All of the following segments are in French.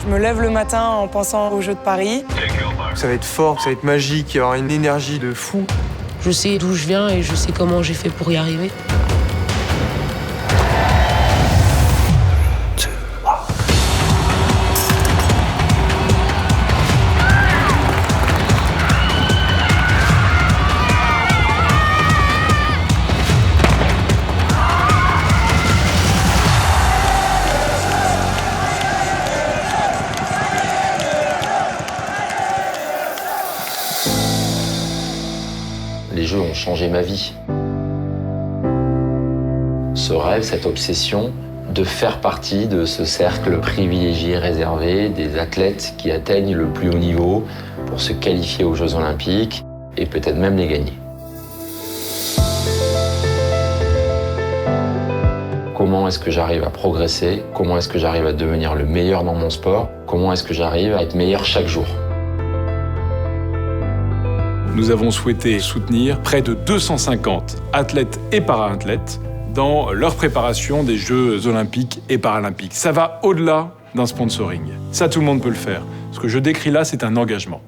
Je me lève le matin en pensant aux Jeux de Paris. Ça va être fort, ça va être magique, il y aura une énergie de fou. Je sais d'où je viens et je sais comment j'ai fait pour y arriver. Les Jeux ont changé ma vie. Ce rêve, cette obsession de faire partie de ce cercle privilégié, réservé des athlètes qui atteignent le plus haut niveau pour se qualifier aux Jeux Olympiques et peut-être même les gagner. Comment est-ce que j'arrive à progresser? Comment est-ce que j'arrive à devenir le meilleur dans mon sport? Comment est-ce que j'arrive à être meilleur chaque jour? Nous avons souhaité soutenir près de 250 athlètes et para-athlètes dans leur préparation des Jeux olympiques et paralympiques. Ça va au-delà d'un sponsoring. Ça, tout le monde peut le faire. Ce que je décris là, c'est un engagement.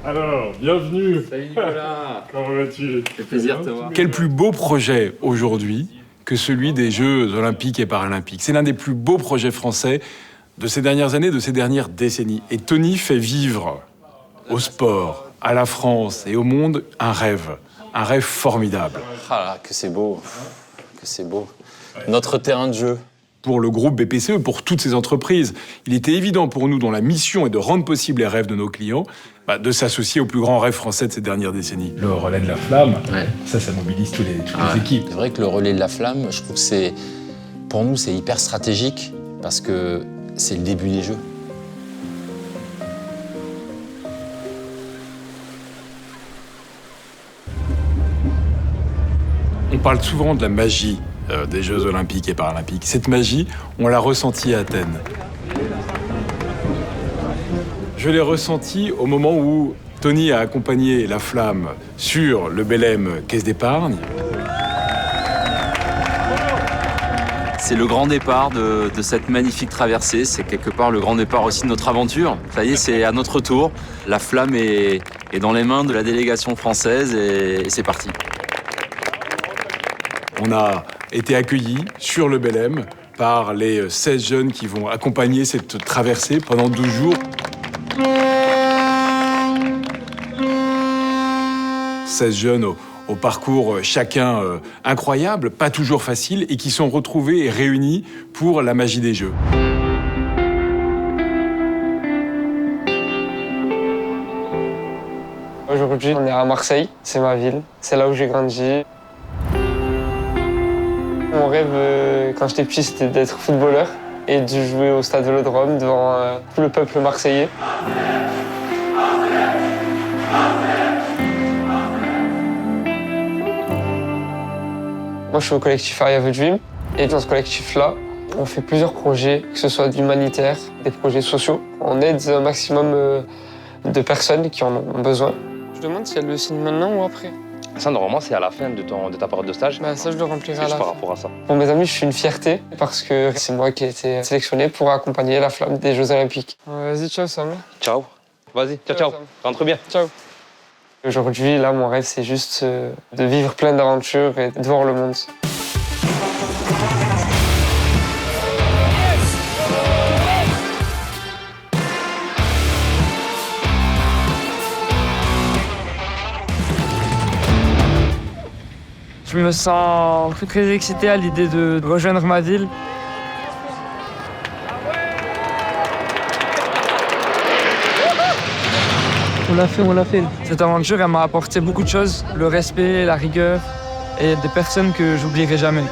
Alors, bienvenue. Salut Nicolas. Comment vas-tu? C'est plaisir de te voir. Quel plus beau projet aujourd'hui que celui des Jeux olympiques et paralympiques. C'est l'un des plus beaux projets français de ces dernières années, de ces dernières décennies. Et Tony fait vivre au sport, à la France et au monde un rêve formidable. Ah là, que c'est beau, que c'est beau. Notre terrain de jeu. Pour le groupe BPCE, pour toutes ces entreprises, il était évident pour nous, dont la mission est de rendre possible les rêves de nos clients, de s'associer au plus grand rêve français de ces dernières décennies. Le relais de la flamme, Ouais. ça mobilise toutes les équipes. C'est vrai que le relais de la flamme, je trouve que c'est, pour nous, c'est hyper stratégique parce que c'est le début des Jeux. On parle souvent de la magie des Jeux olympiques et paralympiques. Cette magie, on l'a ressentie à Athènes. Je l'ai ressentie au moment où Tony a accompagné la flamme sur le Belém Caisse d'Épargne. C'est le grand départ de cette magnifique traversée. C'est quelque part le grand départ aussi de notre aventure. Ça y est, c'est à notre tour. La flamme est dans les mains de la délégation française et c'est parti. On a été accueillis sur le Belém par les 16 jeunes qui vont accompagner cette traversée pendant 12 jours. 16 jeunes au parcours chacun incroyable, pas toujours facile, et qui sont retrouvés et réunis pour la magie des Jeux. Aujourd'hui, on est à Marseille, c'est ma ville, c'est là où j'ai grandi. Mon rêve, quand j'étais petit, c'était d'être footballeur et de jouer au Stade Vélodrome devant tout le peuple marseillais. Moi, je suis au collectif I Have a Dream et dans ce collectif-là, on fait plusieurs projets, que ce soit d'humanitaire, des projets sociaux. On aide un maximum de personnes qui en ont besoin. Je demande si elle le signe maintenant ou après. Ça, normalement, c'est à la fin de ta période de stage. Bah, ça, je le remplirai à la Juste par fin. rapport à ça. Pour mes amis, je suis une fierté parce que c'est moi qui ai été sélectionné pour accompagner la flamme des Jeux Olympiques. Vas-y, ciao Sam. Ciao. Vas-y, ciao. Sam. Rentre bien. Ciao. Aujourd'hui, là, mon rêve, c'est juste de vivre plein d'aventures et de voir le monde. Je me sens très excité à l'idée de rejoindre ma ville. On l'a fait. Cette aventure, elle m'a apporté beaucoup de choses. Le respect, la rigueur et des personnes que j'oublierai jamais.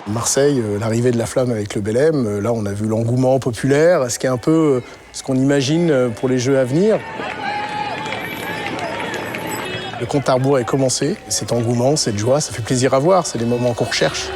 Marseille, l'arrivée de la flamme avec le Belém, là on a vu l'engouement populaire, ce qui est un peu ce qu'on imagine pour les Jeux à venir. Le compte à rebours est commencé, cet engouement, cette joie, ça fait plaisir à voir, c'est des moments qu'on recherche.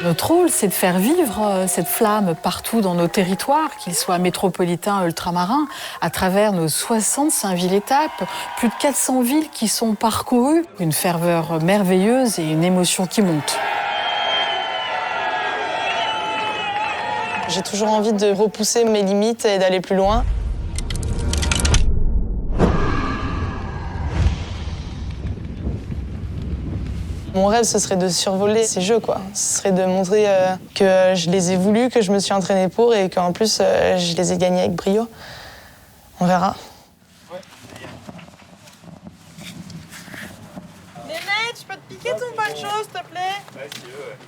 Notre rôle, c'est de faire vivre cette flamme partout dans nos territoires, qu'ils soient métropolitains, ultramarins, à travers nos 65 villes-étapes, plus de 400 villes qui sont parcourues, une ferveur merveilleuse et une émotion qui monte. J'ai toujours envie de repousser mes limites et d'aller plus loin. Mon rêve, ce serait de survoler ces jeux, quoi. Ce serait de montrer que je les ai voulus, que je me suis entraînée pour et qu'en plus, je les ai gagnés avec brio. On verra. Nénette, je peux te piquer ton poncho, s'il te plaît?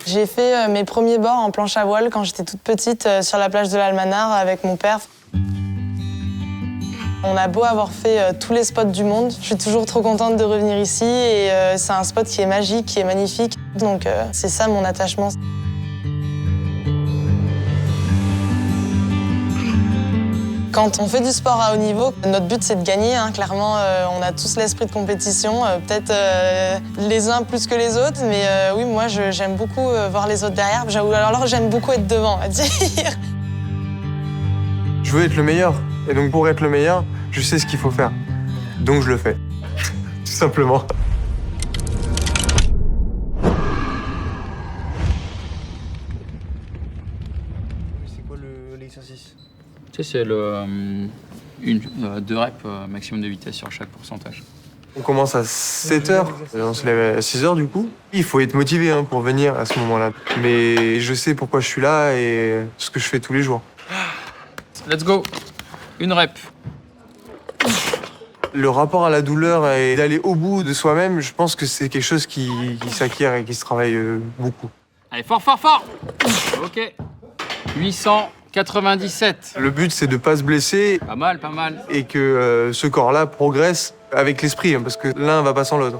J'ai fait mes premiers bords en planche à voile quand j'étais toute petite sur la plage de l'Almanar avec mon père. On a beau avoir fait tous les spots du monde, je suis toujours trop contente de revenir ici et c'est un spot qui est magique, qui est magnifique. Donc c'est ça mon attachement. Quand on fait du sport à haut niveau, notre but c'est de gagner. Hein. Clairement, on a tous l'esprit de compétition, peut-être les uns plus que les autres, mais oui, moi j'aime beaucoup voir les autres derrière. Alors j'aime beaucoup être devant, on va dire. Je veux être le meilleur. Et donc pour être le meilleur, je sais ce qu'il faut faire. Donc je le fais. Tout simplement. C'est quoi l'exercice? Tu sais, c'est deux reps maximum de vitesse sur chaque pourcentage. On commence à 7h, on se lève à 6h du coup. Il faut être motivé hein, pour venir à ce moment-là. Mais je sais pourquoi je suis là et ce que je fais tous les jours. Let's go. Une rep. Le rapport à la douleur et d'aller au bout de soi-même, je pense que c'est quelque chose qui s'acquiert et qui se travaille beaucoup. Allez, fort, fort, fort. Ok. 897. Le but, c'est de ne pas se blesser. Pas mal, pas mal. Et que ce corps-là progresse avec l'esprit, hein, parce que l'un va pas sans l'autre.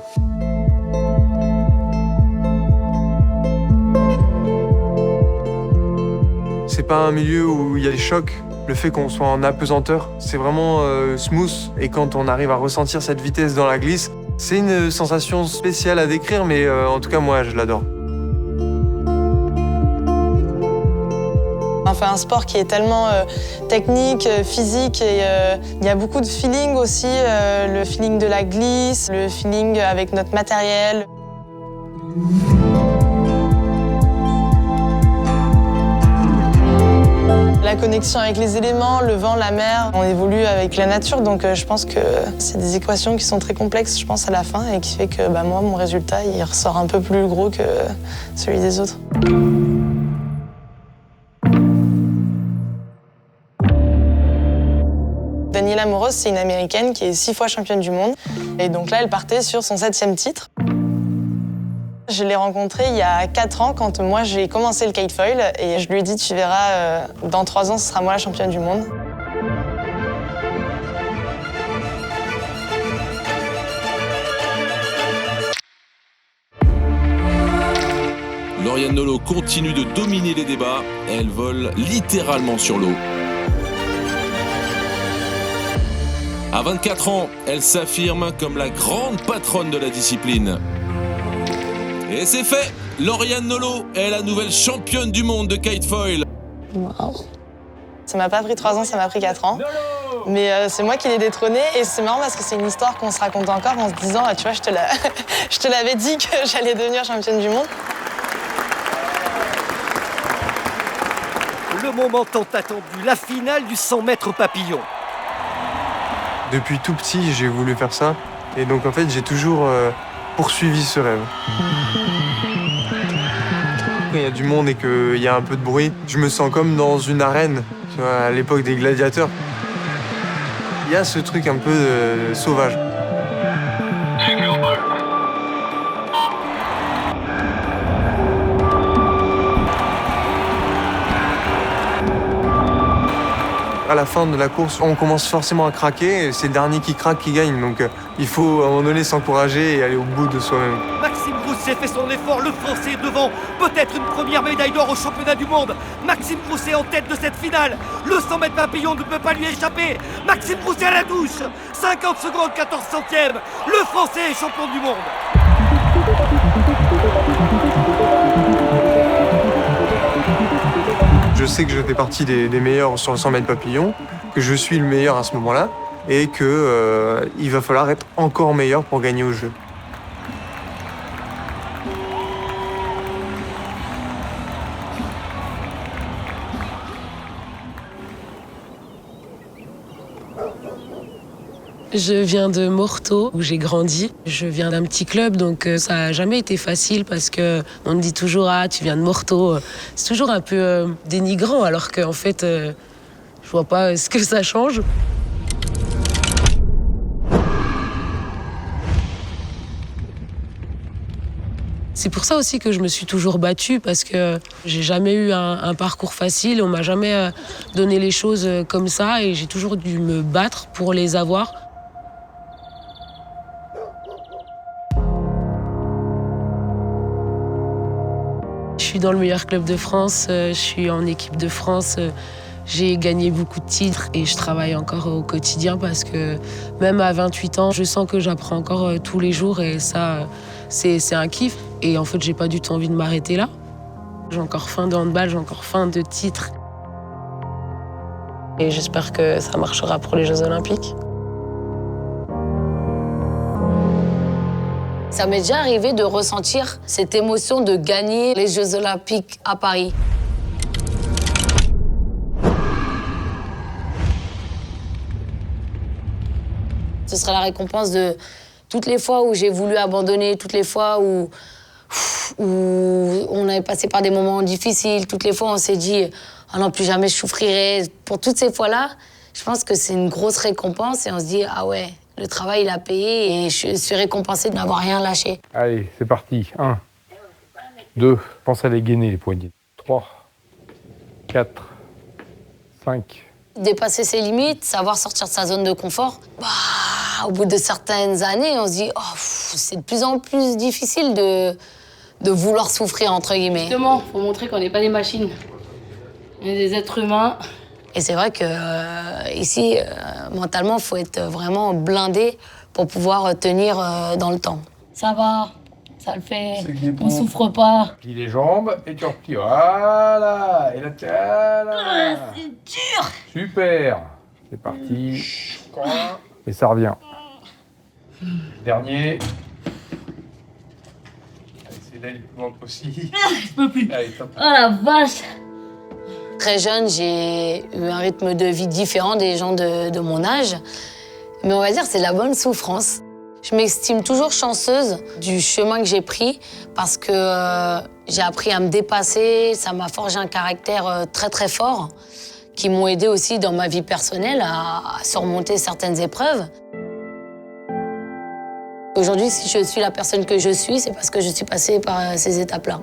C'est pas un milieu où il y a des chocs. Le fait qu'on soit en apesanteur, c'est vraiment smooth. Et quand on arrive à ressentir cette vitesse dans la glisse, c'est une sensation spéciale à décrire, mais en tout cas, moi, je l'adore. On fait un sport qui est tellement technique, physique, et il y a beaucoup de feeling aussi. Le feeling de la glisse, le feeling avec notre matériel. La connexion avec les éléments, le vent, la mer, on évolue avec la nature, donc je pense que c'est des équations qui sont très complexes, je pense, à la fin, et qui fait que moi, mon résultat, il ressort un peu plus gros que celui des autres. Daniela Moros, c'est une Américaine qui est 6 fois championne du monde, et donc là, elle partait sur son 7e titre. Je l'ai rencontrée il y a 4 ans quand moi j'ai commencé le kitefoil et je lui ai dit tu verras, dans 3 ans ce sera moi la championne du monde. Lauriane Nolot continue de dominer les débats, elle vole littéralement sur l'eau. À 24 ans, elle s'affirme comme la grande patronne de la discipline. Et c'est fait! Lauriane Nolot est la nouvelle championne du monde de kitefoil. Wow. Ça m'a pas pris 3 ans, ça m'a pris 4 ans. Mais c'est moi qui l'ai détrônée et c'est marrant parce que c'est une histoire qu'on se raconte encore en se disant tu vois, je te l'avais dit que j'allais devenir championne du monde. Le moment tant attendu, la finale du 100 mètres papillon. Depuis tout petit, j'ai voulu faire ça. Et donc en fait, j'ai toujours poursuivi ce rêve. Quand il y a du monde et qu'il y a un peu de bruit, je me sens comme dans une arène, tu vois, à l'époque des gladiateurs. Il y a ce truc un peu sauvage. À la fin de la course, on commence forcément à craquer et c'est le dernier qui craque qui gagne. Donc il faut à un moment donné s'encourager et aller au bout de soi-même. Maxime Grousset fait son effort, le Français est devant. Peut-être une première médaille d'or au championnat du monde. Maxime Grousset en tête de cette finale. Le 100 mètres papillon ne peut pas lui échapper. Maxime Grousset à la douche. 50 secondes, 14 centièmes. Le Français est champion du monde. Je sais que je fais partie des meilleurs sur le 100 mètres papillon, que je suis le meilleur à ce moment-là et que il va falloir être encore meilleur pour gagner au jeu. Je viens de Morteau, où j'ai grandi. Je viens d'un petit club, donc ça n'a jamais été facile parce qu'on me dit toujours « Ah, tu viens de Morteau ». C'est toujours un peu dénigrant, alors qu'en fait, je vois pas ce que ça change. C'est pour ça aussi que je me suis toujours battue, parce que j'ai jamais eu un parcours facile. On m'a jamais donné les choses comme ça et j'ai toujours dû me battre pour les avoir. Je suis dans le meilleur club de France, je suis en équipe de France, j'ai gagné beaucoup de titres et je travaille encore au quotidien parce que même à 28 ans, je sens que j'apprends encore tous les jours et ça, c'est un kiff. Et en fait, j'ai pas du tout envie de m'arrêter là. J'ai encore faim de handball, j'ai encore faim de titres. Et j'espère que ça marchera pour les Jeux Olympiques. Ça m'est déjà arrivé de ressentir cette émotion de gagner les Jeux Olympiques à Paris. Ce sera la récompense de toutes les fois où j'ai voulu abandonner, toutes les fois où on avait passé par des moments difficiles, toutes les fois où on s'est dit « Ah non, plus jamais je souffrirai ». Pour toutes ces fois-là, je pense que c'est une grosse récompense et on se dit « Ah ouais ». Le travail, il a payé et je suis récompensée de n'avoir rien lâché. Allez, c'est parti. 1, 2, pense à les gainer, les poignets. 3, 4, 5. Dépasser ses limites, savoir sortir de sa zone de confort. Au bout de certaines années, on se dit, c'est de plus en plus difficile de vouloir souffrir, entre guillemets. Justement, il faut montrer qu'on n'est pas des machines. On est des êtres humains. Et c'est vrai que ici, mentalement, il faut être vraiment blindé pour pouvoir tenir dans le temps. Ça va, ça le fait, on souffre pas. Plie les jambes et tu replies. Voilà. Et là, là. C'est dur. Super. C'est parti. Et ça revient. Dernier. C'est d'aller le plus loin possible. Je peux plus. Allez, top. Oh la vache. Très jeune, j'ai eu un rythme de vie différent des gens de mon âge. Mais on va dire que c'est de la bonne souffrance. Je m'estime toujours chanceuse du chemin que j'ai pris parce que j'ai appris à me dépasser. Ça m'a forgé un caractère très très fort qui m'ont aidé aussi dans ma vie personnelle à surmonter certaines épreuves. Aujourd'hui, si je suis la personne que je suis, c'est parce que je suis passée par ces étapes-là.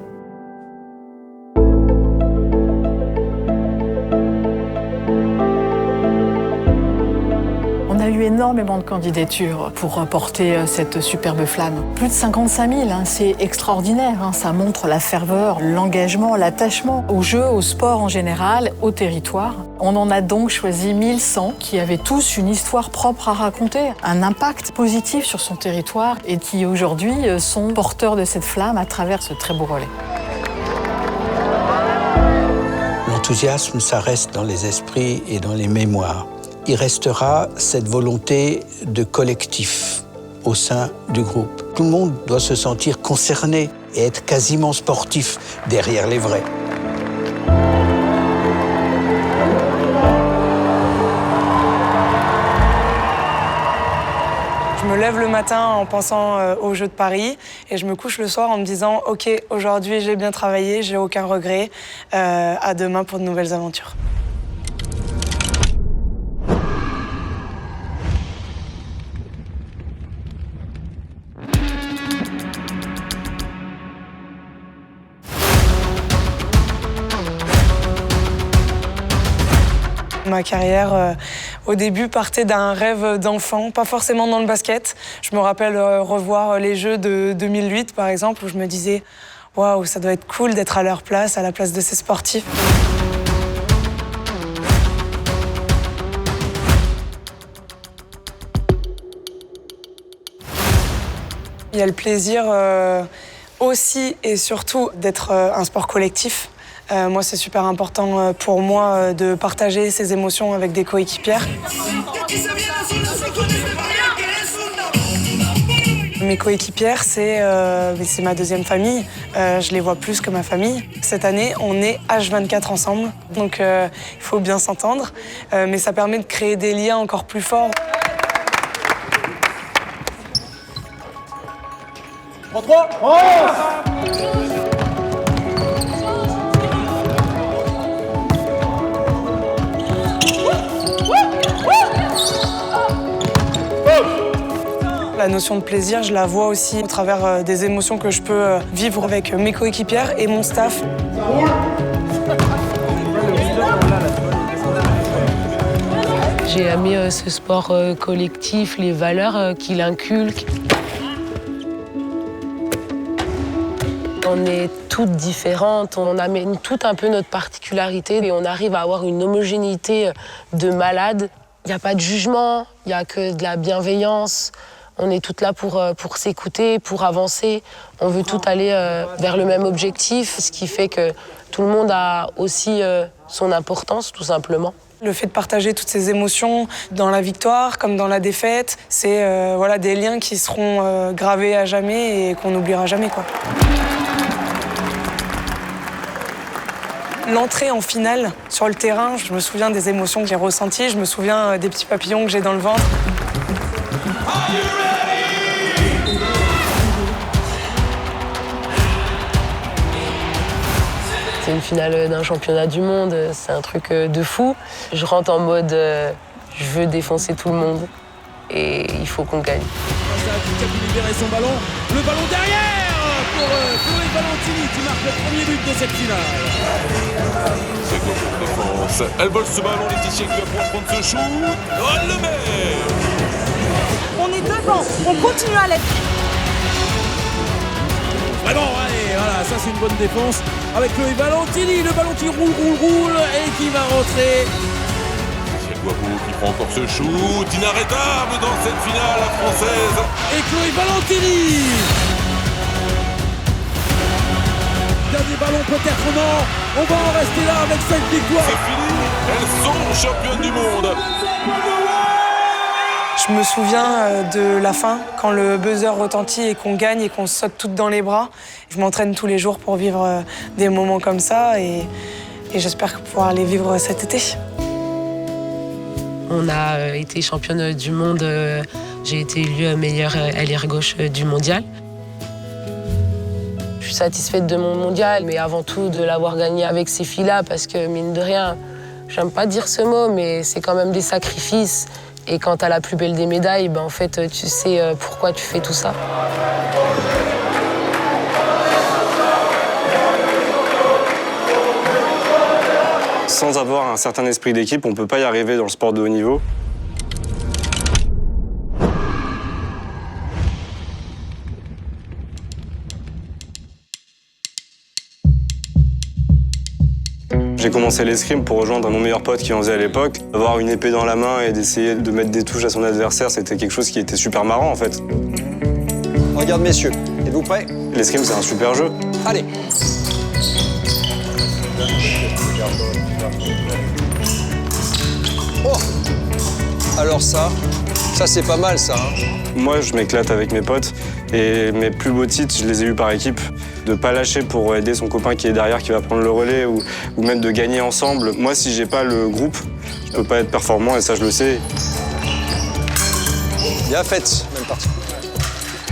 On a eu énormément de candidatures pour porter cette superbe flamme. Plus de 55 000, c'est extraordinaire. Ça montre la ferveur, l'engagement, l'attachement aux jeux, au sport en général, au territoire. On en a donc choisi 1100 qui avaient tous une histoire propre à raconter, un impact positif sur son territoire et qui aujourd'hui sont porteurs de cette flamme à travers ce très beau relais. L'enthousiasme, ça reste dans les esprits et dans les mémoires. Il restera cette volonté de collectif au sein du groupe. Tout le monde doit se sentir concerné et être quasiment sportif derrière les vrais. Je me lève le matin en pensant aux Jeux de Paris et je me couche le soir en me disant « Ok, aujourd'hui j'ai bien travaillé, j'ai aucun regret, à demain pour de nouvelles aventures ». Ma carrière, au début, partait d'un rêve d'enfant, pas forcément dans le basket. Je me rappelle revoir les Jeux de 2008, par exemple, où je me disais « Waouh, ça doit être cool d'être à leur place, à la place de ces sportifs ». Il y a le plaisir aussi et surtout d'être un sport collectif. Moi, c'est super important pour moi de partager ces émotions avec des coéquipières. Mes coéquipières, c'est ma deuxième famille. Je les vois plus que ma famille. Cette année, on est H24 ensemble, donc il faut bien s'entendre. Mais ça permet de créer des liens encore plus forts. 3-3 La notion de plaisir, je la vois aussi au travers des émotions que je peux vivre avec mes coéquipières et mon staff. J'ai aimé ce sport collectif, les valeurs qu'il inculque. On est toutes différentes, on amène toutes un peu notre particularité et on arrive à avoir une homogénéité de malade. Il n'y a pas de jugement, il n'y a que de la bienveillance. On est toutes là pour s'écouter, pour avancer. On veut toutes aller vers le même objectif, ce qui fait que tout le monde a aussi son importance, tout simplement. Le fait de partager toutes ces émotions dans la victoire comme dans la défaite, c'est voilà, des liens qui seront gravés à jamais et qu'on n'oubliera jamais, quoi. L'entrée en finale sur le terrain, je me souviens des émotions que j'ai ressenties, je me souviens des petits papillons que j'ai dans le ventre. C'est une finale d'un championnat du monde, c'est un truc de fou. Je rentre en mode je veux défoncer tout le monde et il faut qu'on gagne. Qui a libéré son ballon, le ballon derrière pour Chloé Valentini qui marque le premier but de cette finale. C'est comme pour défense. Elle vole ce ballon, Laetitia qui va pouvoir prendre ce shoot. Oh, elle le met. On est devant, on continue à l'être. Vraiment, allez, voilà, ça c'est une bonne défense avec Chloé Valentini, le ballon qui roule et qui va rentrer. Guabou qui prend encore ce shoot, inarrêtable dans cette finale, la française. Et Chloé Valentini. Dernier ballon peut-être non, on va en rester là avec 5 victoires. C'est fini, elles sont championnes du monde. Je me souviens de la fin, quand le buzzer retentit et qu'on gagne et qu'on se saute toutes dans les bras. Je m'entraîne tous les jours pour vivre des moments comme ça et j'espère pouvoir les vivre cet été. On a été championne du monde, j'ai été élue meilleure ailière gauche du mondial. Je suis satisfaite de mon mondial, mais avant tout de l'avoir gagné avec ces filles-là, parce que mine de rien, j'aime pas dire ce mot, mais c'est quand même des sacrifices. Et quand t'as la plus belle des médailles, ben en fait, tu sais pourquoi tu fais tout ça. Sans avoir un certain esprit d'équipe, on ne peut pas y arriver dans le sport de haut niveau. J'ai commencé l'escrime pour rejoindre mon meilleur pote qui en faisait à l'époque. Avoir une épée dans la main et d'essayer de mettre des touches à son adversaire, c'était quelque chose qui était super marrant en fait. Regarde messieurs, êtes-vous prêts? L'escrime c'est un super jeu. Allez. Oh. Alors ça c'est pas mal ça. Hein. Moi je m'éclate avec mes potes et mes plus beaux titres, je les ai eus par équipe. De pas lâcher pour aider son copain qui est derrière, qui va prendre le relais ou même de gagner ensemble. Moi si j'ai pas le groupe, je peux pas être performant et ça je le sais. Bien fait, même partie.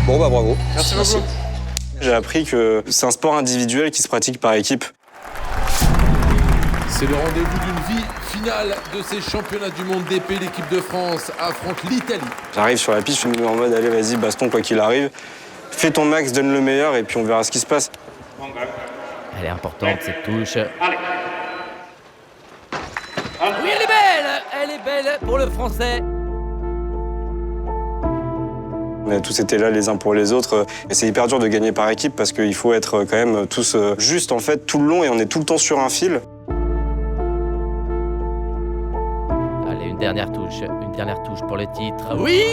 Bon bah bravo. Merci beaucoup. J'ai appris que c'est un sport individuel qui se pratique par équipe. C'est le rendez-vous d'une vie finale de ces championnats du monde d'épée. L'équipe de France affronte l'Italie. J'arrive sur la piste, je suis en mode allez vas-y baston quoi qu'il arrive. Fais ton max, donne le meilleur et puis on verra ce qui se passe. Elle est importante cette touche. Oui, elle est belle. est belle pour le Français. On a tous été là les uns pour les autres. Et c'est hyper dur de gagner par équipe parce qu'il faut être quand même tous justes en fait tout le long et on est tout le temps sur un fil. Allez, une dernière touche pour le titre. Oui!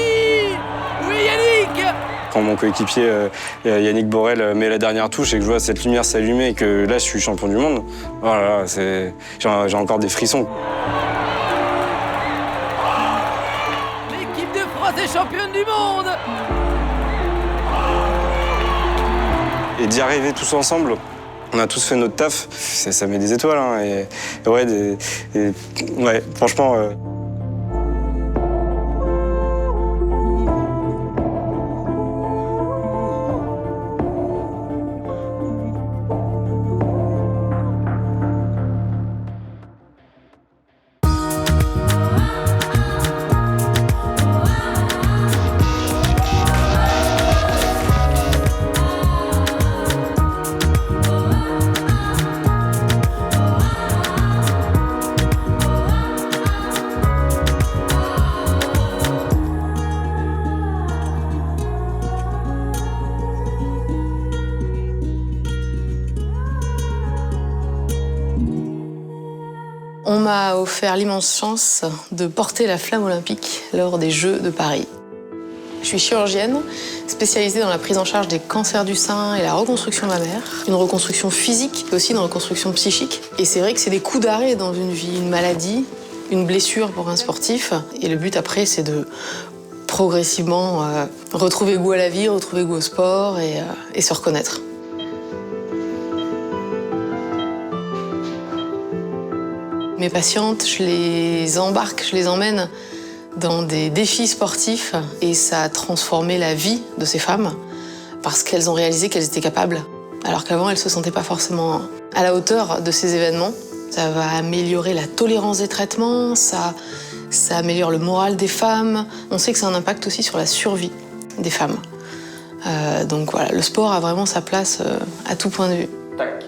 Oui, Yannick! Quand mon coéquipier Yannick Borel met la dernière touche et que je vois cette lumière s'allumer et que là je suis champion du monde, voilà, j'ai encore des frissons. L'équipe de France est championne du monde! Et d'y arriver tous ensemble, on a tous fait notre taf, ça met des étoiles. Hein, et ouais, franchement... On m'a offert l'immense chance de porter la flamme olympique lors des Jeux de Paris. Je suis chirurgienne, spécialisée dans la prise en charge des cancers du sein et la reconstruction mammaire. Une reconstruction physique, mais aussi une reconstruction psychique. Et c'est vrai que c'est des coups d'arrêt dans une vie, une maladie, une blessure pour un sportif. Et le but après, c'est de progressivement retrouver goût à la vie, retrouver goût au sport et se reconnaître. Mes patientes, je les embarque, je les emmène dans des défis sportifs et ça a transformé la vie de ces femmes parce qu'elles ont réalisé qu'elles étaient capables, alors qu'avant, elles ne se sentaient pas forcément à la hauteur de ces événements. Ça va améliorer la tolérance des traitements, ça améliore le moral des femmes. On sait que ça a un impact aussi sur la survie des femmes. Donc voilà, le sport a vraiment sa place à tout point de vue. Tac,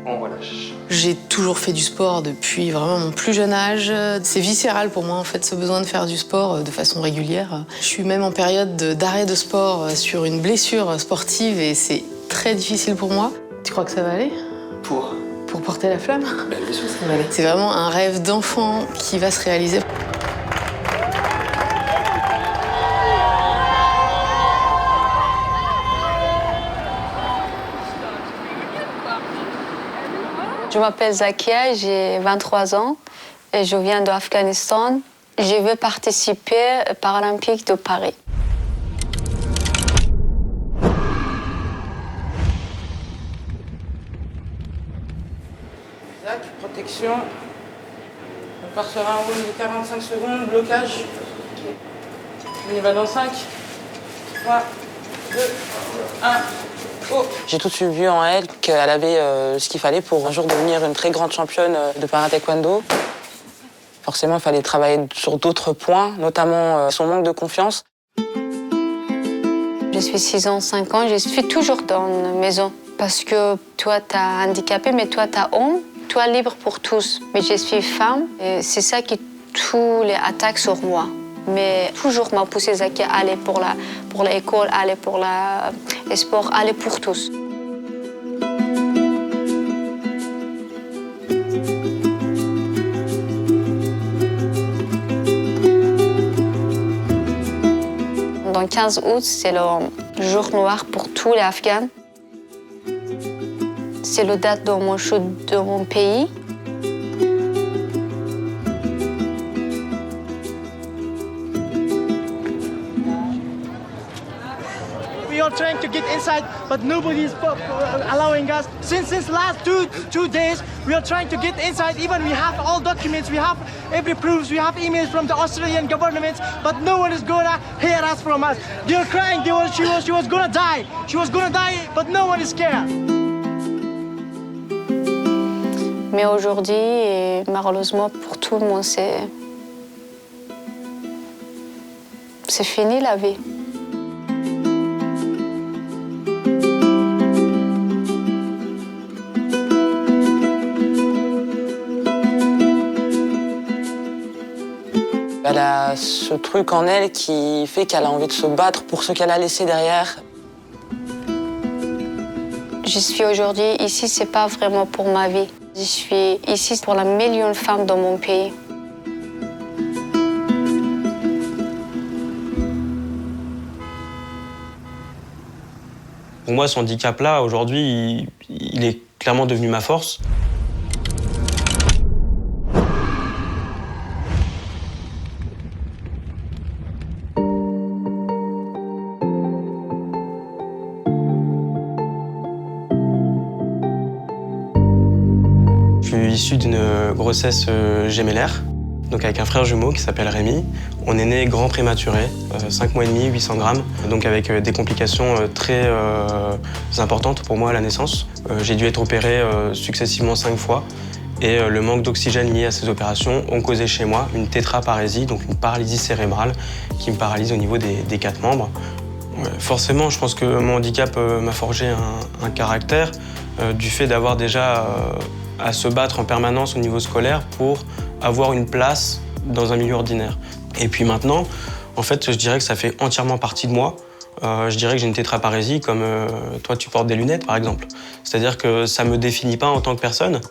on relâche. J'ai toujours fait du sport depuis vraiment mon plus jeune âge. C'est viscéral pour moi, en fait, ce besoin de faire du sport de façon régulière. Je suis même en période d'arrêt de sport sur une blessure sportive et c'est très difficile pour moi. Tu crois que ça va aller? Pour porter la flamme? Ben, bien sûr, ça va aller. C'est vraiment un rêve d'enfant qui va se réaliser. Je m'appelle Zakia, j'ai 23 ans et je viens d'Afghanistan. Je veux participer aux Paralympiques de Paris. Zach, protection. On part sur un round de 45 secondes, blocage. On y va dans 5, 3, 2, 1. Oh. J'ai tout de suite vu en elle qu'elle avait ce qu'il fallait pour un jour devenir une très grande championne de para-taekwondo. Forcément, il fallait travailler sur d'autres points, notamment son manque de confiance. Je suis 6 ans, 5 ans, je suis toujours dans une maison. Parce que toi, tu as handicapé, mais toi, tu as homme. Toi, libre pour tous. Mais je suis femme, et c'est ça qui tous les attaques sur moi. Mais toujours m'a poussé Zakia à aller pour l'école, aller pour les sports, aller pour tous. Dans 15 août, c'est le jour noir pour tous les Afghans. C'est la date de mon shoot de mon pays. We are trying to get inside, but nobody is allowing us. Since last two days, we are trying to get inside. Even we have all documents, we have every proofs, we have emails from the Australian government, but no one is gonna hear us from us. They were crying. She was gonna die. She was gonna die, but no one is scared. Mais aujourd'hui, et malheureusement pour tout le monde, c'est fini la vie. Elle a ce truc en elle qui fait qu'elle a envie de se battre pour ce qu'elle a laissé derrière. Je suis aujourd'hui ici, c'est pas vraiment pour ma vie. Je suis ici pour la million de femmes dans mon pays. Pour moi, ce handicap-là, aujourd'hui, il est clairement devenu ma force. Je suis issu d'une grossesse gémellaire, donc avec un frère jumeau qui s'appelle Rémi. On est né grand prématuré, 5 mois et demi, 800 grammes, donc avec des complications très importantes pour moi à la naissance. J'ai dû être opéré successivement 5 fois et le manque d'oxygène lié à ces opérations ont causé chez moi une tétraparésie, donc une paralysie cérébrale qui me paralyse au niveau des 4 membres. Forcément, je pense que mon handicap m'a forgé un caractère du fait d'avoir déjà à se battre en permanence au niveau scolaire pour avoir une place dans un milieu ordinaire. Et puis maintenant, en fait, je dirais que ça fait entièrement partie de moi. Je dirais que j'ai une tétraparésie comme toi, tu portes des lunettes, par exemple. C'est-à-dire que ça ne me définit pas en tant que personne.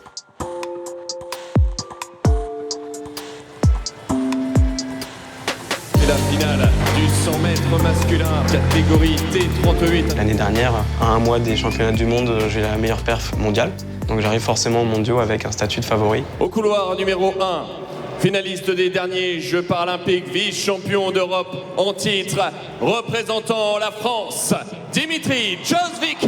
C'est la finale du 100 mètres masculin, catégorie T38. L'année dernière, à un mois des championnats du monde, j'ai la meilleure perf mondiale. Donc j'arrive forcément aux mondiaux avec un statut de favori. Au couloir numéro 1, finaliste des derniers Jeux paralympiques, vice-champion d'Europe en titre, représentant la France, Dimitri Josvicki.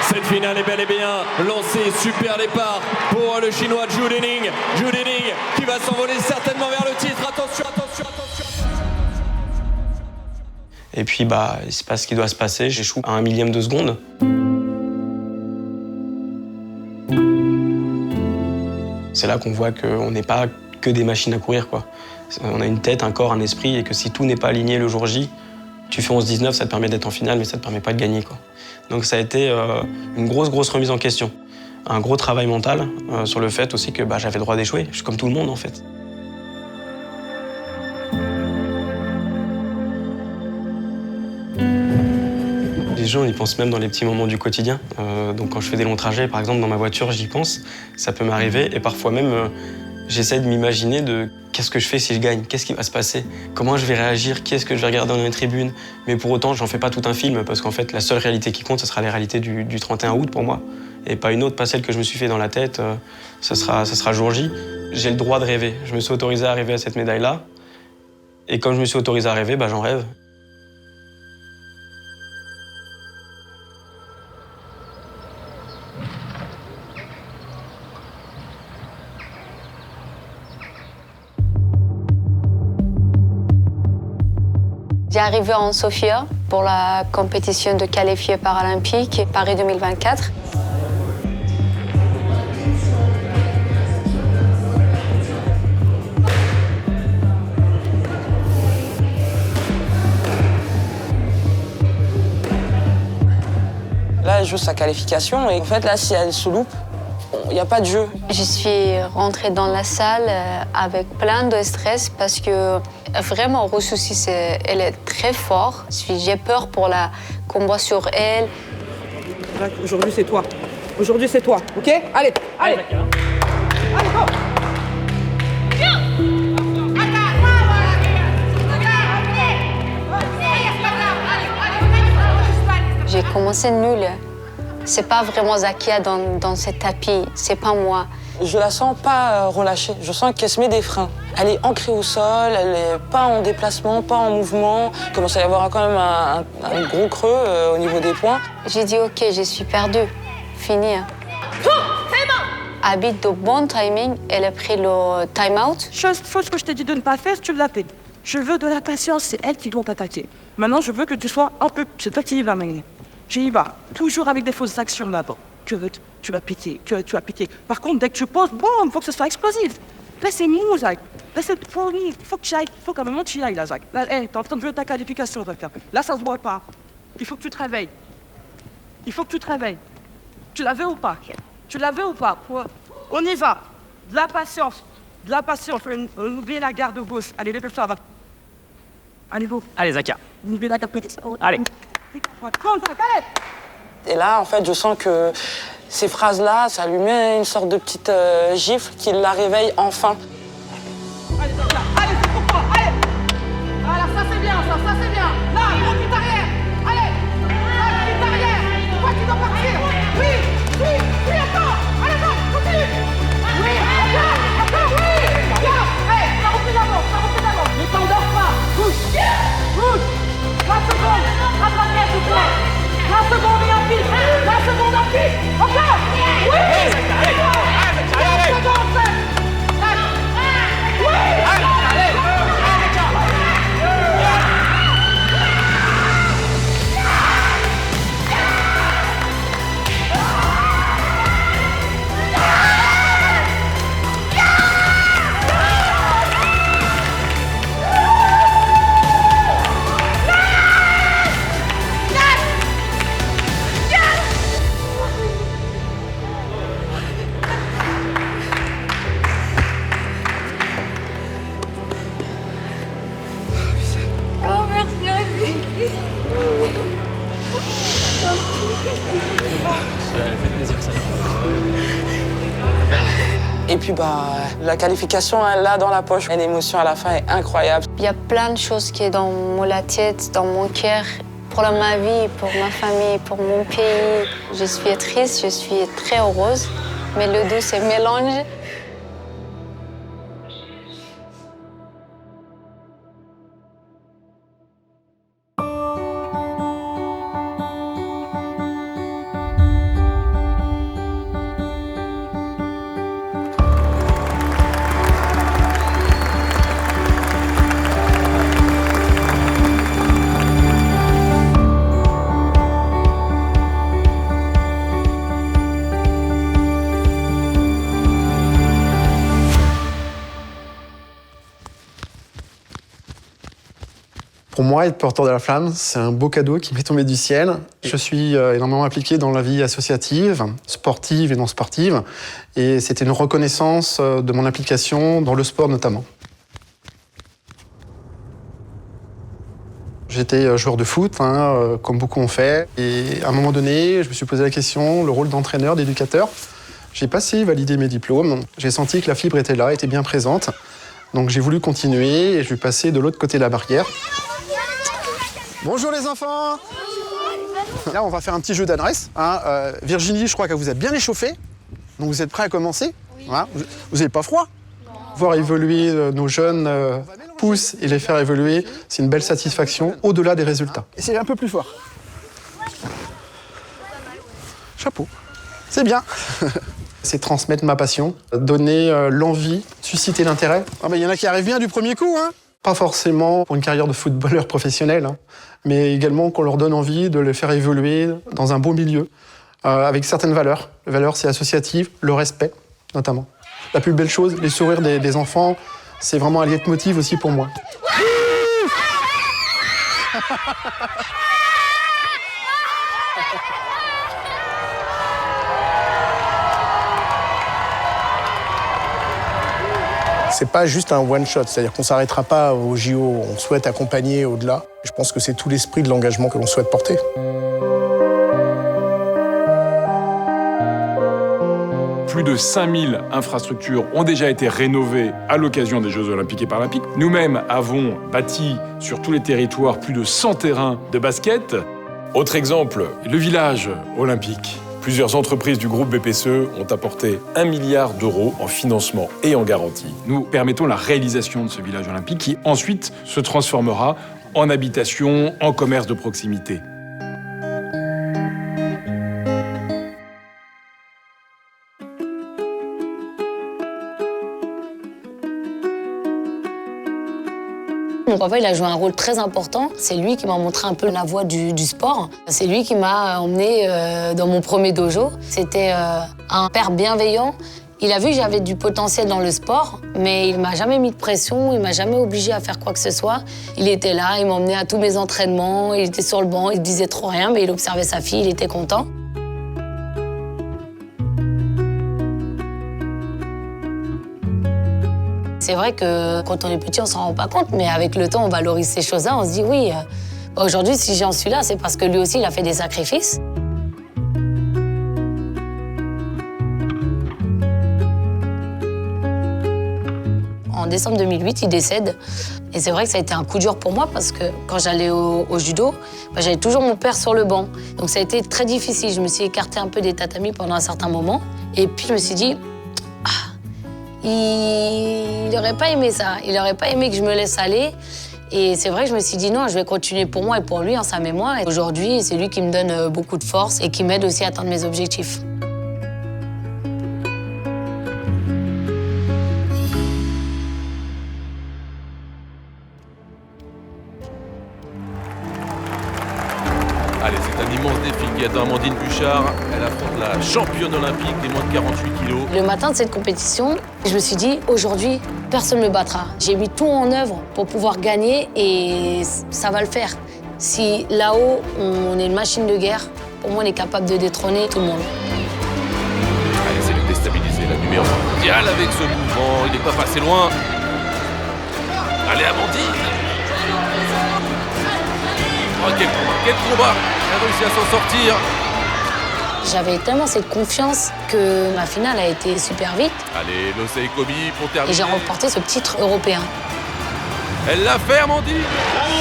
Cette finale est bel et bien lancée, super départ pour le Chinois Zhu Dening. Zhu Dening qui va s'envoler certainement vers le titre. Attention, attention, attention. Et puis, il se passe ce qui doit se passer. J'échoue à 1 millième de seconde. C'est là qu'on voit qu'on n'est pas que des machines à courir, quoi. On a une tête, un corps, un esprit, et que si tout n'est pas aligné le jour J, tu fais 11-19, ça te permet d'être en finale, mais ça te permet pas de gagner, quoi. Donc ça a été une grosse remise en question. Un gros travail mental sur le fait aussi que j'avais le droit d'échouer. Je suis comme tout le monde, en fait. Les gens, ils pensent même dans les petits moments du quotidien. Donc quand je fais des longs trajets, par exemple, dans ma voiture, j'y pense. Ça peut m'arriver. Et parfois même, j'essaie de m'imaginer de qu'est-ce que je fais si je gagne, qu'est-ce qui va se passer, comment je vais réagir, qui est-ce que je vais regarder dans les tribunes. Mais pour autant, j'en fais pas tout un film, parce qu'en fait, la seule réalité qui compte, ce sera les réalités du 31 août pour moi. Et pas une autre, pas celle que je me suis fait dans la tête. Ça sera jour J. J'ai le droit de rêver. Je me suis autorisé à rêver à cette médaille-là. Et comme je me suis autorisé à rêver, j'en rêve. J'ai arrivé en Sofia pour la compétition de qualifiés paralympiques Paris 2024. Là, elle joue sa qualification et en fait, là, si elle se loupe, il n'y a pas de jeu. Je suis rentrée dans la salle avec plein de stress parce que vraiment, Roussoussi, elle est très forte. J'ai peur pour la combat sur elle. Aujourd'hui, c'est toi. Aujourd'hui, c'est toi, OK? Allez, allez. Allez, go. J'ai commencé nulle. C'est pas vraiment Zakia dans ce tapis, c'est pas moi. Je la sens pas relâchée, je sens qu'elle se met des freins. Elle est ancrée au sol, elle est pas en déplacement, pas en mouvement. Il commence à y avoir quand même un gros creux au niveau des points. J'ai dit ok, je suis perdue, fini. Habite de bon timing, elle a pris le time-out. Chose que je t'ai dit de ne pas faire, tu l'as fait. Je veux de la patience, c'est elle qui doit t'attaquer. Maintenant, je veux que tu sois un peu... C'est toi qui y vas, Maïné. J'y vais, toujours avec des fausses actions là-bas. Tu vas péter, tu vas péter. Par contre, dès que tu poses, boum, il faut que ce soit explosif. Là, c'est mou, Zach. Là, c'est pour lui. Il faut que tu ailles. Il faut qu'à un moment, tu y ailles, là, Zach. Là, t'es en train de jouer ta qualification, Zach. Là, ça se voit pas. Il faut que tu te réveilles. Il faut que tu te réveilles. Tu la veux ou pas? Tu la veux ou pas? On y va. De la patience. De la patience. Oubliez la garde gauche. Allez, dépêche-toi. Allez, go. Allez, Zakia. Oubliez la garde gauche. Allez. Et là, en fait, je sens que ces phrases-là, ça lui met une sorte de petite gifle qui la réveille enfin. Allez, Zakia. Allez, c'est pour toi. Allez. Voilà, ça c'est bien, ça c'est bien. Là, gros pied arrière. Allez. Là, pied arrière. Toi qui dois partir. Oui, attends. Allez, non, continue. Oui, encore, oui. Bien. Hey, ça repris d'avant. Ne t'endors pas. Bouge. 3 secondes. Rattrapez, s'il vous plaît. 3 secondes et un pied. 3 secondes, un pied. Encore. Oui. Allez. 3 secondes, 7. Oui. Oh, merci à lui. Et puis, la qualification, elle l'a dans la poche. Et l'émotion à la fin est incroyable. Il y a plein de choses qui sont dans la tête, dans mon cœur. Pour ma vie, pour ma famille, pour mon pays. Je suis triste, je suis très heureuse. Mais le deux se mélange. Pour moi, être porteur de la flamme, c'est un beau cadeau qui m'est tombé du ciel. Je suis énormément impliqué dans la vie associative, sportive et non sportive. Et c'était une reconnaissance de mon implication dans le sport notamment. J'étais joueur de foot, comme beaucoup ont fait. Et à un moment donné, je me suis posé la question, le rôle d'entraîneur, d'éducateur. J'ai passé, validé mes diplômes. J'ai senti que la fibre était là, était bien présente. Donc j'ai voulu continuer et je suis passé de l'autre côté de la barrière. Bonjour les enfants. Là, on va faire un petit jeu d'adresse. Virginie, je crois que vous êtes bien échauffée. Donc vous êtes prêts à commencer? Oui. Voilà. Vous n'avez pas froid? Voir évoluer nos jeunes pousses et les faire évoluer, c'est une belle satisfaction au-delà des résultats. Essayez un peu plus fort. Chapeau. C'est bien. C'est transmettre ma passion, donner l'envie, susciter l'intérêt. Il y en a qui arrivent bien du premier coup, Pas forcément pour une carrière de footballeur professionnel, mais également qu'on leur donne envie de les faire évoluer dans un beau milieu, avec certaines valeurs. Les valeurs, c'est associatif, le respect, notamment. La plus belle chose, les sourires des enfants, c'est vraiment un leitmotiv aussi pour moi. C'est pas juste un one-shot, c'est-à-dire qu'on s'arrêtera pas au JO, on souhaite accompagner au-delà. Je pense que c'est tout l'esprit de l'engagement que l'on souhaite porter. Plus de 5000 infrastructures ont déjà été rénovées à l'occasion des Jeux Olympiques et Paralympiques. Nous-mêmes avons bâti sur tous les territoires plus de 100 terrains de basket. Autre exemple, le village olympique. Plusieurs entreprises du groupe BPCE ont apporté 1 milliard d'euros en financement et en garantie. Nous permettons la réalisation de ce village olympique qui ensuite se transformera en habitation, en commerce de proximité. Mon papa, il a joué un rôle très important. C'est lui qui m'a montré un peu la voie du sport. C'est lui qui m'a emmené dans mon premier dojo. C'était un père bienveillant. Il a vu que j'avais du potentiel dans le sport, mais il m'a jamais mis de pression, il m'a jamais obligé à faire quoi que ce soit. Il était là, il m'emmenait à tous mes entraînements, il était sur le banc, il disait trop rien, mais il observait sa fille, il était content. c'est vrai que quand on est petit, on s'en rend pas compte, mais avec le temps, on valorise ces choses-là. On se dit oui, aujourd'hui, si j'en suis là, c'est parce que lui aussi, il a fait des sacrifices. En décembre 2008, il décède. Et c'est vrai que ça a été un coup dur pour moi parce que quand j'allais au judo, j'avais toujours mon père sur le banc. Donc ça a été très difficile. Je me suis écartée un peu des tatamis pendant un certain moment. Et puis je me suis dit, il n'aurait pas aimé ça. Il n'aurait pas aimé que je me laisse aller. Et c'est vrai que je me suis dit non, je vais continuer pour moi et pour lui en sa mémoire. Et aujourd'hui, c'est lui qui me donne beaucoup de force et qui m'aide aussi à atteindre mes objectifs. Allez, c'est un immense défi qui attend Amandine Bouchard. Elle affronte la championne olympique des moins de 48 kilos. Le matin de cette compétition, je me suis dit, aujourd'hui, personne ne me battra. J'ai mis tout en œuvre pour pouvoir gagner et ça va le faire. Si là-haut, on est une machine de guerre, pour moi, on est capable de détrôner tout le monde. Allez, c'est de déstabiliser la numéro 1 mondiale avec ce mouvement. Il n'est pas passé loin. Allez, Amandine. Oh, quel combat! Elle a réussi à s'en sortir. J'avais tellement cette confiance que ma finale a été super vite. Allez, l'Osei Komi pour terminer. Et j'ai remporté ce titre européen. Elle l'a fait, Amandine!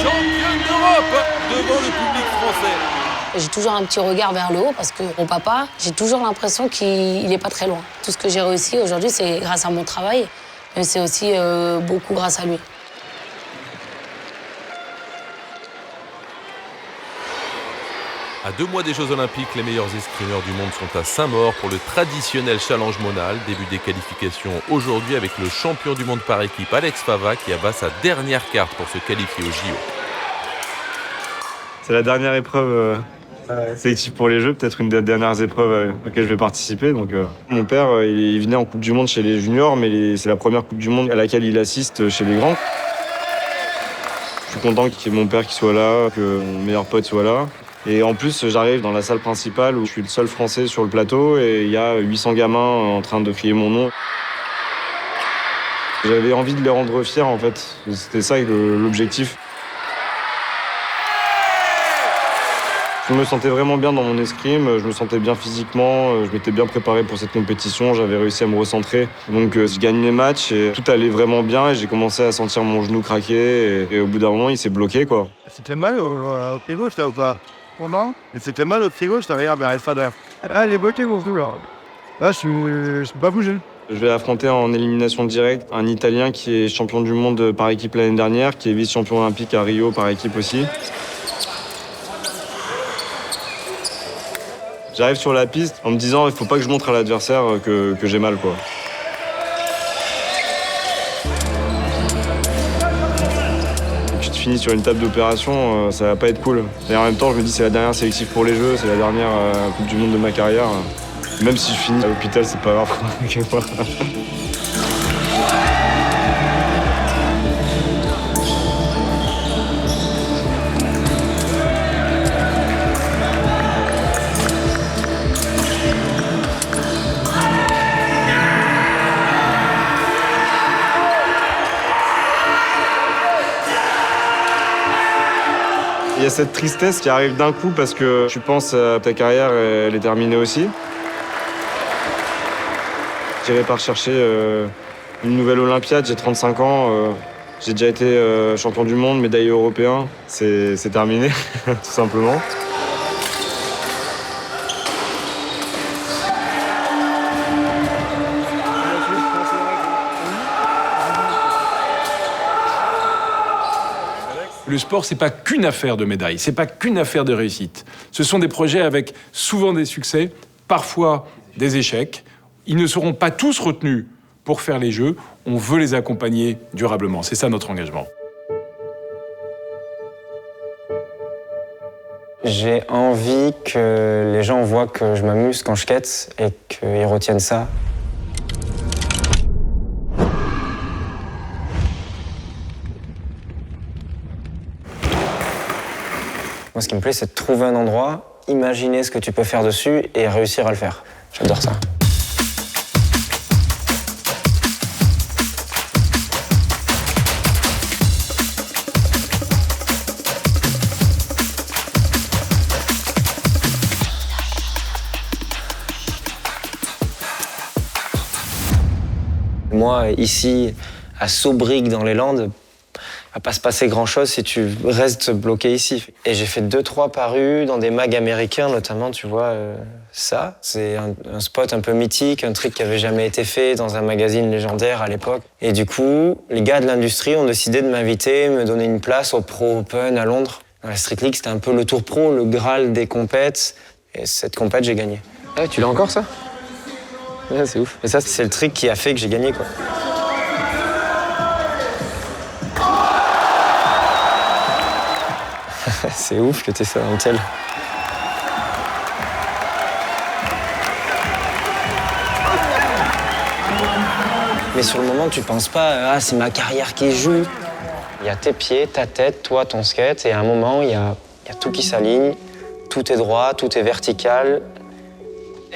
Championne d'Europe devant le public français. J'ai toujours un petit regard vers le haut parce que mon papa, j'ai toujours l'impression qu'il n'est pas très loin. Tout ce que j'ai réussi aujourd'hui, c'est grâce à mon travail, mais c'est aussi beaucoup grâce à lui. À 2 mois des Jeux Olympiques, les meilleurs escrimeurs du monde sont à Saint-Maur pour le traditionnel challenge monal. Début des qualifications aujourd'hui avec le champion du monde par équipe, Alex Fava, qui abat sa dernière carte pour se qualifier au JO. C'est la dernière épreuve sélective pour les Jeux, peut-être une des dernières épreuves auxquelles je vais participer. Donc, mon père, il venait en Coupe du Monde chez les juniors, mais c'est la première Coupe du Monde à laquelle il assiste chez les grands. Je suis content qu'il y ait mon père qui soit là, que mon meilleur pote soit là. Et en plus, j'arrive dans la salle principale où je suis le seul Français sur le plateau et il y a 800 gamins en train de crier mon nom. J'avais envie de les rendre fiers, en fait. C'était ça l'objectif. Je me sentais vraiment bien dans mon escrime, je me sentais bien physiquement, je m'étais bien préparé pour cette compétition, j'avais réussi à me recentrer. Donc je gagne mes matchs et tout allait vraiment bien et j'ai commencé à sentir mon genou craquer et au bout d'un moment, il s'est bloqué, quoi. C'était mal au pied gauche, là, ou pas? Pendant? Et c'était mal au pied gauche, là, regarde, elle fait derrière. Ah, elle est bloquée, mon genou, là. Là, je peux pas bouger. Je vais affronter en élimination directe un Italien qui est champion du monde par équipe l'année dernière, qui est vice-champion olympique à Rio par équipe aussi. J'arrive sur la piste en me disant il faut pas que je montre à l'adversaire que j'ai mal, quoi. Et puis tu finis sur une table d'opération, ça va pas être cool. Et en même temps, je me dis c'est la dernière sélective pour les Jeux, c'est la dernière Coupe du Monde de ma carrière. Même si je finis à l'hôpital, c'est pas grave. Il y a cette tristesse qui arrive d'un coup parce que tu penses à ta carrière, elle est terminée aussi. J'irai pas rechercher une nouvelle Olympiade, j'ai 35 ans, j'ai déjà été champion du monde, médaillé européen, c'est terminé, tout simplement. Le sport, c'est pas qu'une affaire de médailles, c'est pas qu'une affaire de réussite. Ce sont des projets avec souvent des succès, parfois des échecs. Ils ne seront pas tous retenus pour faire les Jeux. On veut les accompagner durablement. C'est ça notre engagement. J'ai envie que les gens voient que je m'amuse quand je skate et qu'ils retiennent ça. Moi, ce qui me plaît, c'est de trouver un endroit, imaginer ce que tu peux faire dessus et réussir à le faire. J'adore ça. Moi, ici, à Saubrique, dans les Landes, va pas se passer grand-chose si tu restes bloqué ici. Et j'ai fait 2-3 parues dans des mags américains, notamment, tu vois, ça. C'est un spot un peu mythique, un truc qui avait jamais été fait dans un magazine légendaire à l'époque. Et du coup, les gars de l'industrie ont décidé de m'inviter, me donner une place au Pro Open à Londres. Dans la Street League, c'était un peu le tour pro, le Graal des compètes. Et cette compète, j'ai gagné. Ah, tu l'as encore, ça? Ouais, c'est ouf. Et ça, c'est le trick qui a fait que j'ai gagné, quoi. C'est ouf que t'aies ça en tel. Mais sur le moment, tu penses pas, c'est ma carrière qui joue. Il y a tes pieds, ta tête, toi, ton skate, et à un moment, il y a tout qui s'aligne. Tout est droit, tout est vertical.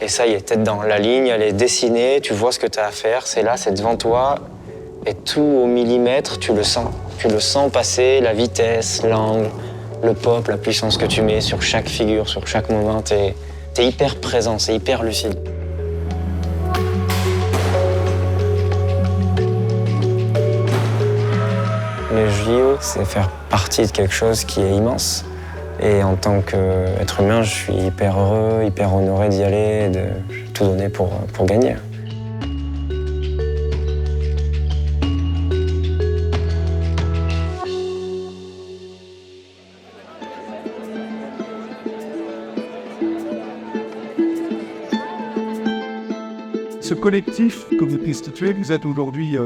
Et ça y est, t'es dans la ligne, elle est dessinée, tu vois ce que t'as à faire, c'est là, c'est devant toi. Et tout au millimètre, tu le sens. Tu le sens passer, la vitesse, l'angle, le pop, la puissance que tu mets sur chaque figure, sur chaque moment. T'es hyper présent, c'est hyper lucide. Les JO, c'est faire partie de quelque chose qui est immense. Et en tant qu'être humain, je suis hyper heureux, hyper honoré d'y aller et de tout donner pour gagner. Ce collectif que vous constituez, vous êtes aujourd'hui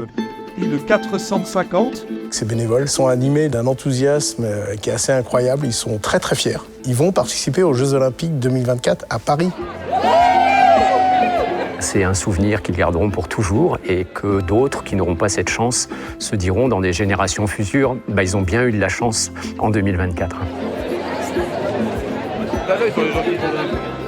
plus de 450. Ces bénévoles sont animés d'un enthousiasme qui est assez incroyable. Ils sont très très fiers. Ils vont participer aux Jeux Olympiques 2024 à Paris. C'est un souvenir qu'ils garderont pour toujours et que d'autres qui n'auront pas cette chance se diront dans des générations futures, ils ont bien eu de la chance en 2024.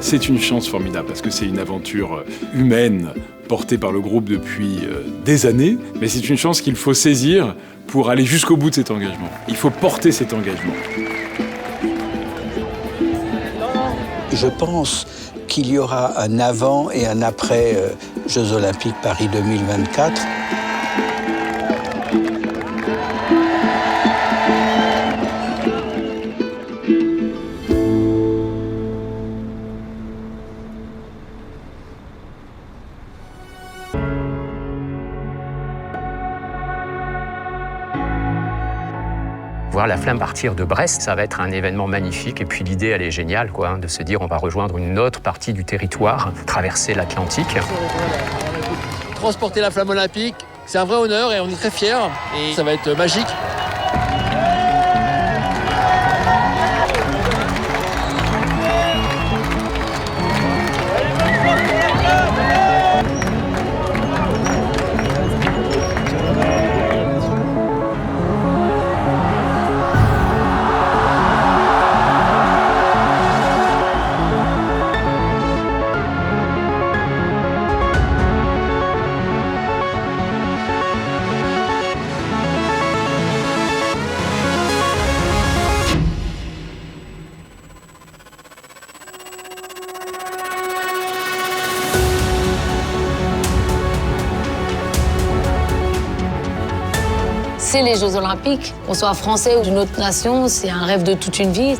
C'est une chance formidable parce que c'est une aventure humaine portée par le groupe depuis des années, mais c'est une chance qu'il faut saisir pour aller jusqu'au bout de cet engagement. Il faut porter cet engagement. Je pense qu'il y aura un avant et un après Jeux Olympiques Paris 2024. Voir la flamme partir de Brest, ça va être un événement magnifique. Et puis l'idée, elle est géniale, de se dire on va rejoindre une autre partie du territoire, traverser l'Atlantique. Transporter la flamme olympique, c'est un vrai honneur et on est très fiers. Et ça va être magique. C'est les Jeux Olympiques. Qu'on soit français ou d'une autre nation, c'est un rêve de toute une vie.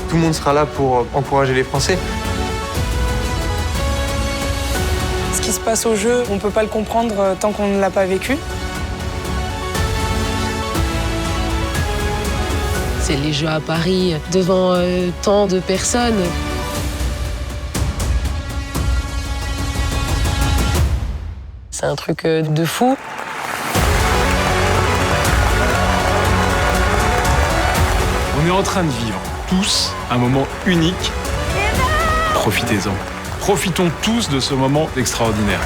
Tout le monde sera là pour encourager les Français. Ce qui se passe au jeu, on ne peut pas le comprendre tant qu'on ne l'a pas vécu. C'est les Jeux à Paris devant tant de personnes. C'est un truc de fou. On est en train de vivre tous un moment unique. Profitez-en. Profitons tous de ce moment extraordinaire.